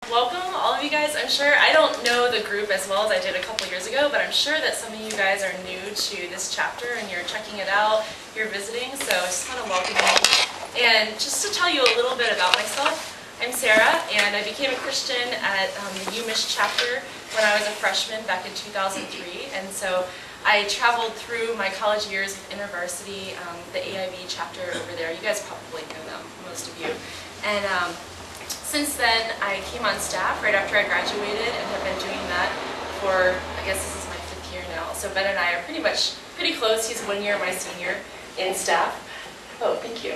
Welcome, all of you guys. I'm sure I don't know the group as well as I did a couple years ago, but I'm sure that some of you guys are new to this chapter and you're checking it out, you're visiting, so I just want to welcome you. And just to tell you a little bit about myself, I'm Sarah, and I became a Christian at the UMich chapter when I was a freshman back in 2003, and so I traveled through my college years with InterVarsity, the AIB chapter over there. You guys probably know them, most of you. And since then, I came on staff right after I graduated and have been doing that for, I guess this is my 5th year now. So Ben and I are pretty close. He's 1 year my senior in staff. Oh, thank you.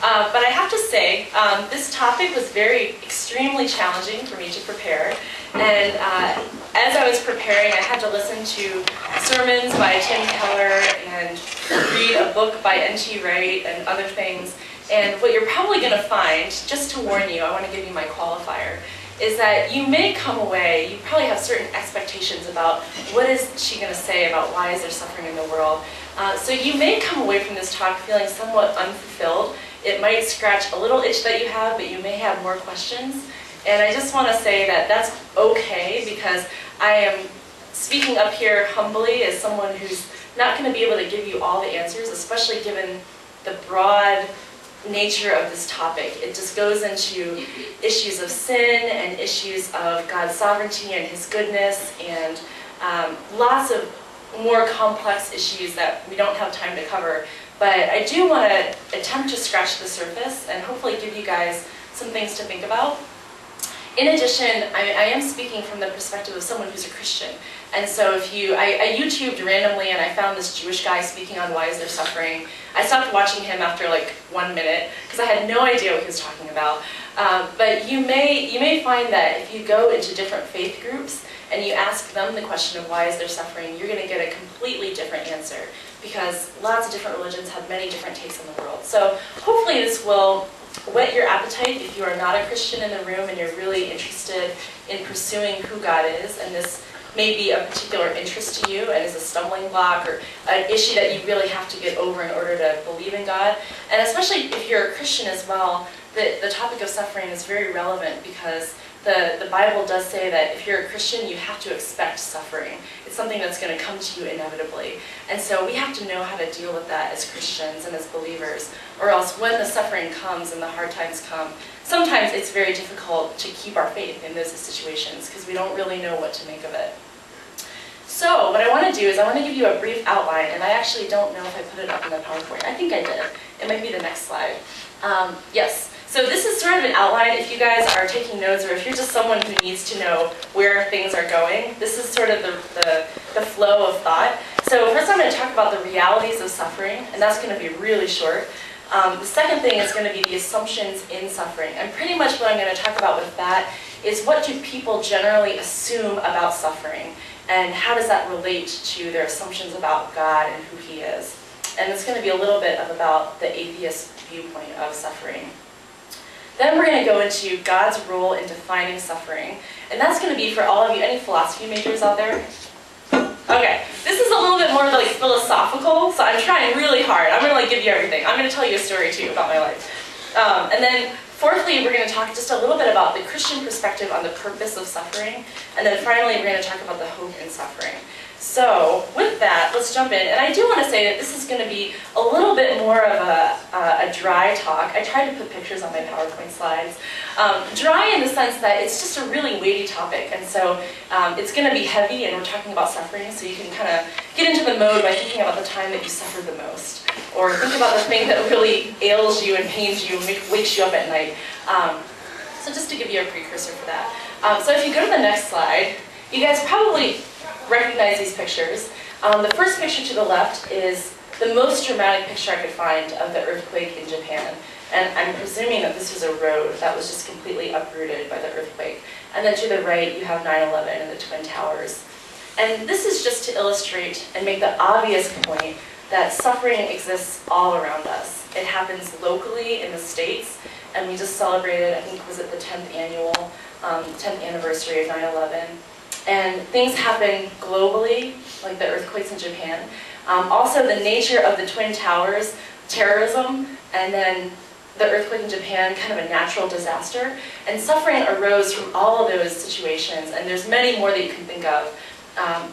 But I have to say, this topic was extremely challenging for me to prepare. And as I was preparing, I had to listen to sermons by Tim Keller and read a book by N.T. Wright and other things. And what you're probably going to find, just to warn you, I want to give you my qualifier, is that you may come away, you probably have certain expectations about what is she going to say about why is there suffering in the world. So you may come away from this talk feeling somewhat unfulfilled. It might scratch a little itch that you have, but you may have more questions. And I just want to say that that's okay, because I am speaking up here humbly as someone who's not going to be able to give you all the answers, especially given the broad nature of this topic. It just goes into issues of sin and issues of God's sovereignty and His goodness and lots of more complex issues that we don't have time to cover. But I do want to attempt to scratch the surface and hopefully give you guys some things to think about. In addition, I am speaking from the perspective of someone who's a Christian. And so if I YouTubed randomly and I found this Jewish guy speaking on why is there suffering. I stopped watching him after like 1 minute because I had no idea what he was talking about. But you may find that if you go into different faith groups and you ask them the question of why is there suffering, you're going to get a completely different answer, because lots of different religions have many different takes on the world. So hopefully this will whet your appetite if you are not a Christian in the room and you're really interested in pursuing who God is, and this may be a particular interest to you and is a stumbling block or an issue that you really have to get over in order to believe in God. And especially if you're a Christian as well, the topic of suffering is very relevant, because the Bible does say that if you're a Christian, you have to expect suffering. It's something that's going to come to you inevitably. And so we have to know how to deal with that as Christians and as believers, or else when the suffering comes and the hard times come, sometimes it's very difficult to keep our faith in those situations because we don't really know what to make of it. So what I want to do is I want to give you a brief outline, and I actually don't know if I put it up in the PowerPoint. I think I did. It might be the next slide. Yes. So this is sort of an outline if you guys are taking notes, or if you're just someone who needs to know where things are going. This is sort of the flow of thought. So first I'm going to talk about the realities of suffering, and that's going to be really short. The second thing is going to be the assumptions in suffering. And pretty much what I'm going to talk about with that is what do people generally assume about suffering, and how does that relate to their assumptions about God and who He is. And it's going to be a little bit about the atheist viewpoint of suffering. Then we're going to go into God's role in defining suffering. And that's going to be for all of you. Any philosophy majors out there? Okay, this is a little bit more like philosophical, so I'm trying really hard. I'm going to give you everything. I'm going to tell you a story too about my life. And then fourthly, we're going to talk just a little bit about the Christian perspective on the purpose of suffering. And then finally, we're going to talk about the hope in suffering. So with that, let's jump in. And I do want to say that this is going to be a little bit more of a dry talk. I tried to put pictures on my PowerPoint slides. Dry in the sense that it's just a really weighty topic. And so it's going to be heavy, and we're talking about suffering, so you can kind of get into the mode by thinking about the time that you suffered the most. Or think about the thing that really ails you and pains you and wakes you up at night. So just to give you a precursor for that. So if you go to the next slide, you guys probably recognize these pictures. The first picture to the left is the most dramatic picture I could find of the earthquake in Japan. And I'm presuming that this was a road that was just completely uprooted by the earthquake. And then to the right, you have 9/11 and the Twin Towers. And this is just to illustrate and make the obvious point that suffering exists all around us. It happens locally in the States, and we just celebrated, I think, was it the 10th anniversary of 9/11. And things happen globally, like the earthquakes in Japan. Also, the nature of the Twin Towers, terrorism, and then the earthquake in Japan kind of a natural disaster, and suffering arose from all of those situations, and there's many more that you can think of,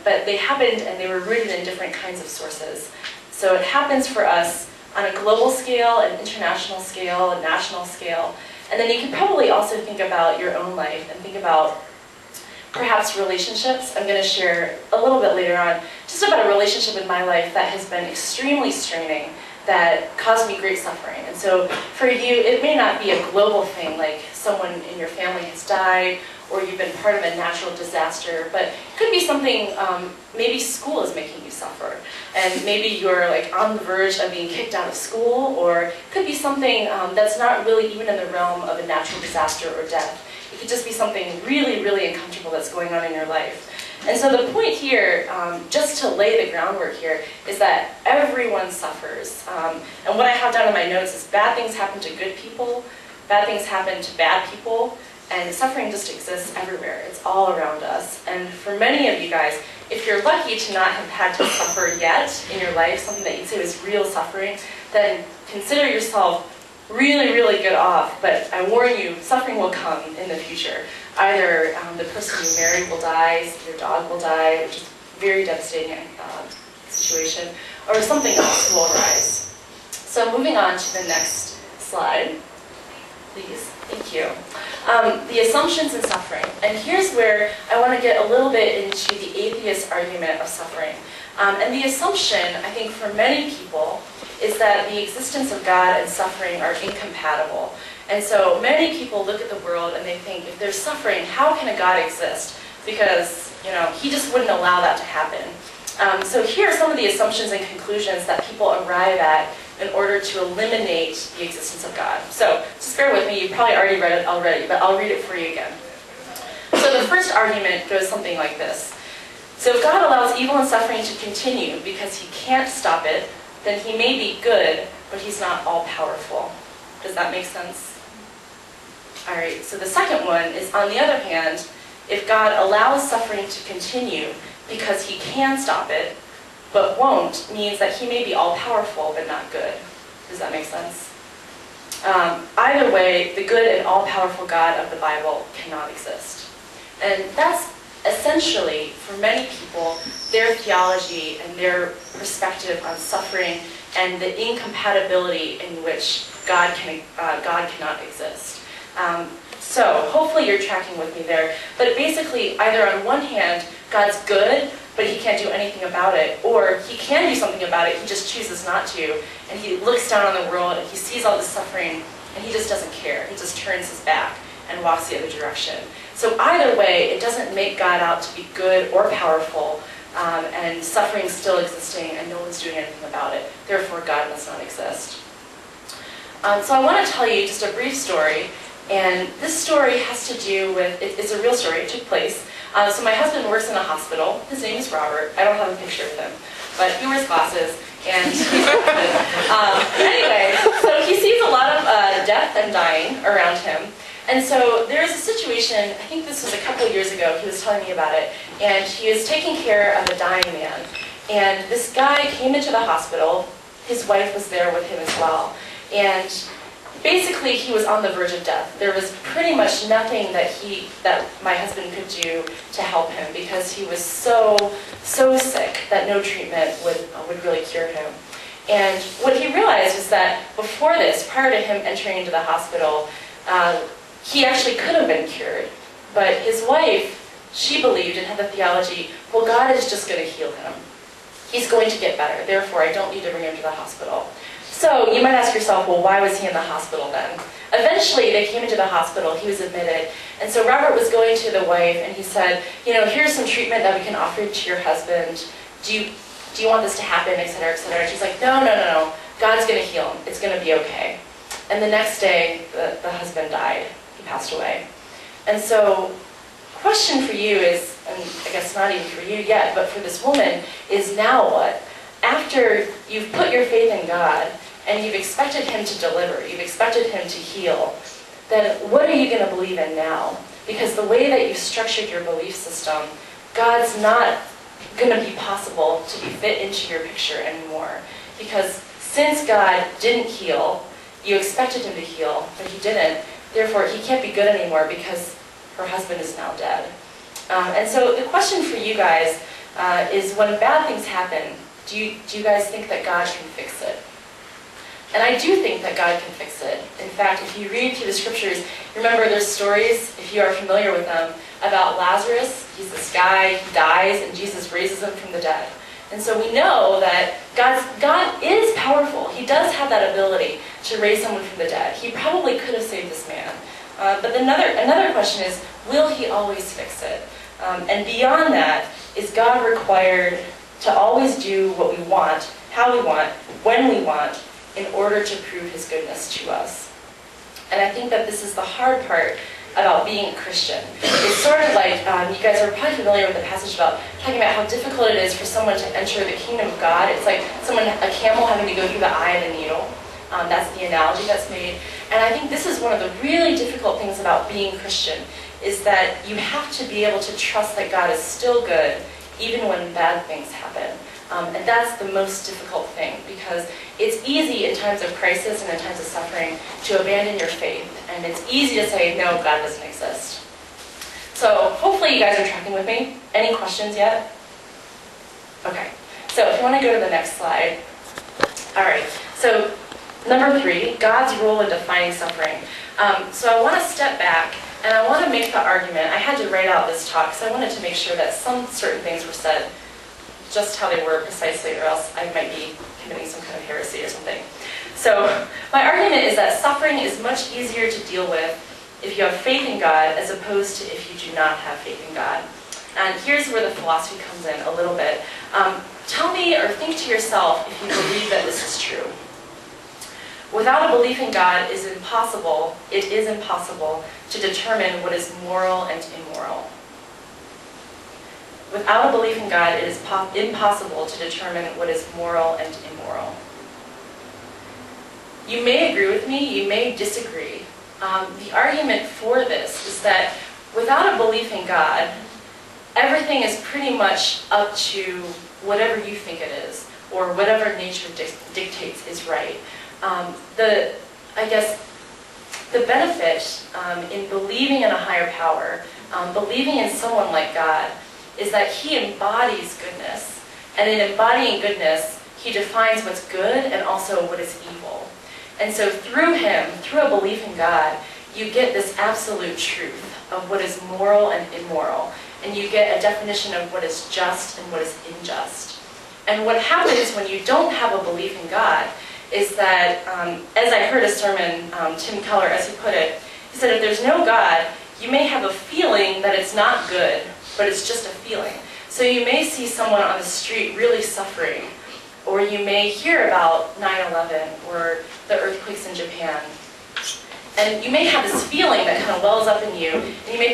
but they happened and they were rooted in different kinds of sources. So it happens for us on a global scale, an international scale, a national scale, and then you can probably also think about your own life and think about perhaps relationships. I'm going to share a little bit later on just about a relationship in my life that has been extremely straining, that caused me great suffering. And so for you, it may not be a global thing, like someone in your family has died, or you've been part of a natural disaster, but it could be something, maybe school is making you suffer, and maybe you're like on the verge of being kicked out of school, or it could be something that's not really even in the realm of a natural disaster or death. It could just be something really, really uncomfortable that's going on in your life. And so the point here, just to lay the groundwork here, is that everyone suffers. And what I have down in my notes is bad things happen to good people, bad things happen to bad people, and suffering just exists everywhere. It's all around us. And for many of you guys, if you're lucky to not have had to suffer yet in your life, something that you'd say was real suffering, then consider yourself really, really good off. But I warn you, suffering will come in the future. Either the person you married will die, your dog will die, which is a very devastating situation, or something else will arise. So moving on to the next slide, please. Thank you. The assumptions in suffering. And here's where I want to get a little bit into the atheist argument of suffering. And the assumption, I think, for many people is that the existence of God and suffering are incompatible. And so many people look at the world and they think, if there's suffering, how can a God exist? Because, you know, he just wouldn't allow that to happen. So here are some of the assumptions and conclusions that people arrive at in order to eliminate the existence of God. So just bear with me, you probably already read it already, but I'll read it for you again. So the first argument goes something like this. So if God allows evil and suffering to continue because he can't stop it, then he may be good, but he's not all-powerful. Does that make sense? All right, so the second one is, on the other hand, if God allows suffering to continue because he can stop it, but won't, means that he may be all-powerful, but not good. Does that make sense? Either way, the good and all-powerful God of the Bible cannot exist. And that's essentially, for many people, their theology and their perspective on suffering and the incompatibility in which God cannot exist. So hopefully you're tracking with me there. But basically, either on one hand, God's good, but he can't do anything about it, or he can do something about it, he just chooses not to, and he looks down on the world and he sees all this suffering and he just doesn't care. He just turns his back and walks the other direction. So either way, it doesn't make God out to be good or powerful, and suffering still existing and no one's doing anything about it. Therefore, God must not exist. So I want to tell you just a brief story, and this story has to do with, it's a real story, it took place. So my husband works in a hospital. His name is Robert. I don't have a picture of him, but he wears glasses, and anyway, so he sees a lot of death and dying around him. And so there's a situation, I think this was a couple of years ago, he was telling me about it, and he was taking care of a dying man. And this guy came into the hospital, his wife was there with him as well, and basically he was on the verge of death. There was pretty much nothing that my husband could do to help him because he was so sick that no treatment would really cure him. And what he realized was that before this, prior to him entering into the hospital, he actually could have been cured. But his wife, she believed and had the theology, well, God is just going to heal him. He's going to get better, therefore I don't need to bring him to the hospital. So you might ask yourself, well, why was he in the hospital then? Eventually they came into the hospital, he was admitted, and so Robert was going to the wife and he said, you know, here's some treatment that we can offer to your husband. Do you want this to happen, et cetera, et cetera? And she's like, no, God's going to heal him, it's going to be okay. And the next day, the husband died. He passed away. And so, question for you is, and I guess not even for you yet, but for this woman, is now what? After you've put your faith in God, and you've expected him to deliver, you've expected him to heal, then what are you going to believe in now? Because the way that you've structured your belief system, God's not going to be possible to be fit into your picture anymore. Because since God didn't heal, You expected him to heal, but he didn't. Therefore, he can't be good anymore because her husband is now dead. And so the question for you guys is, when bad things happen, do you guys think that God can fix it? And I do think that God can fix it. In fact, if you read through the scriptures, remember there's stories, if you are familiar with them, about Lazarus. He's this guy, he dies, and Jesus raises him from the dead. And so we know that God is powerful. He does have that ability to raise someone from the dead. He probably could have saved this man. But another question is, will he always fix it? And beyond that, is God required to always do what we want, how we want, when we want, in order to prove his goodness to us? And I think that this is the hard part about being a Christian. It's sort of like, you guys are probably familiar with the passage about talking about how difficult it is for someone to enter the kingdom of God. It's like a camel having to go through the eye of a needle. That's the analogy that's made. And I think this is one of the really difficult things about being Christian, is that you have to be able to trust that God is still good, even when bad things happen. And that's the most difficult thing, because it's easy in times of crisis and in times of suffering to abandon your faith. And it's easy to say, no, God doesn't exist. So hopefully you guys are tracking with me. Any questions yet? Okay. So if you want to go to the next slide. All right. So number 3, God's role in defining suffering. So I want to step back and I want to make the argument. I had to write out this talk because I wanted to make sure that some certain things were said just how they were precisely, or else I might be committing some kind of heresy or something. So my argument is that suffering is much easier to deal with if you have faith in God as opposed to if you do not have faith in God. And here's where the philosophy comes in a little bit. Tell me or think to yourself if you believe that this is true. Without a belief in God, it is impossible to determine what is moral and immoral. Without a belief in God, it is impossible to determine what is moral and immoral. You may agree with me, you may disagree. The argument for this is that without a belief in God, everything is pretty much up to whatever you think it is, or whatever nature dictates is right. I guess the benefit in believing in a higher power, believing in someone like God, is that he embodies goodness. And in embodying goodness, he defines what's good and also what is evil. And so through him, through a belief in God, you get this absolute truth of what is moral and immoral. And you get a definition of what is just and what is unjust. And what happens when you don't have a belief in God is that, as I heard a sermon, Tim Keller, as he put it, he said, if there's no God, you may have a feeling that it's not good, but it's just a feeling. So you may see someone on the street really suffering, or you may hear about 9/11 or the earthquakes in Japan, and you may have this feeling that kind of wells up in you, and you may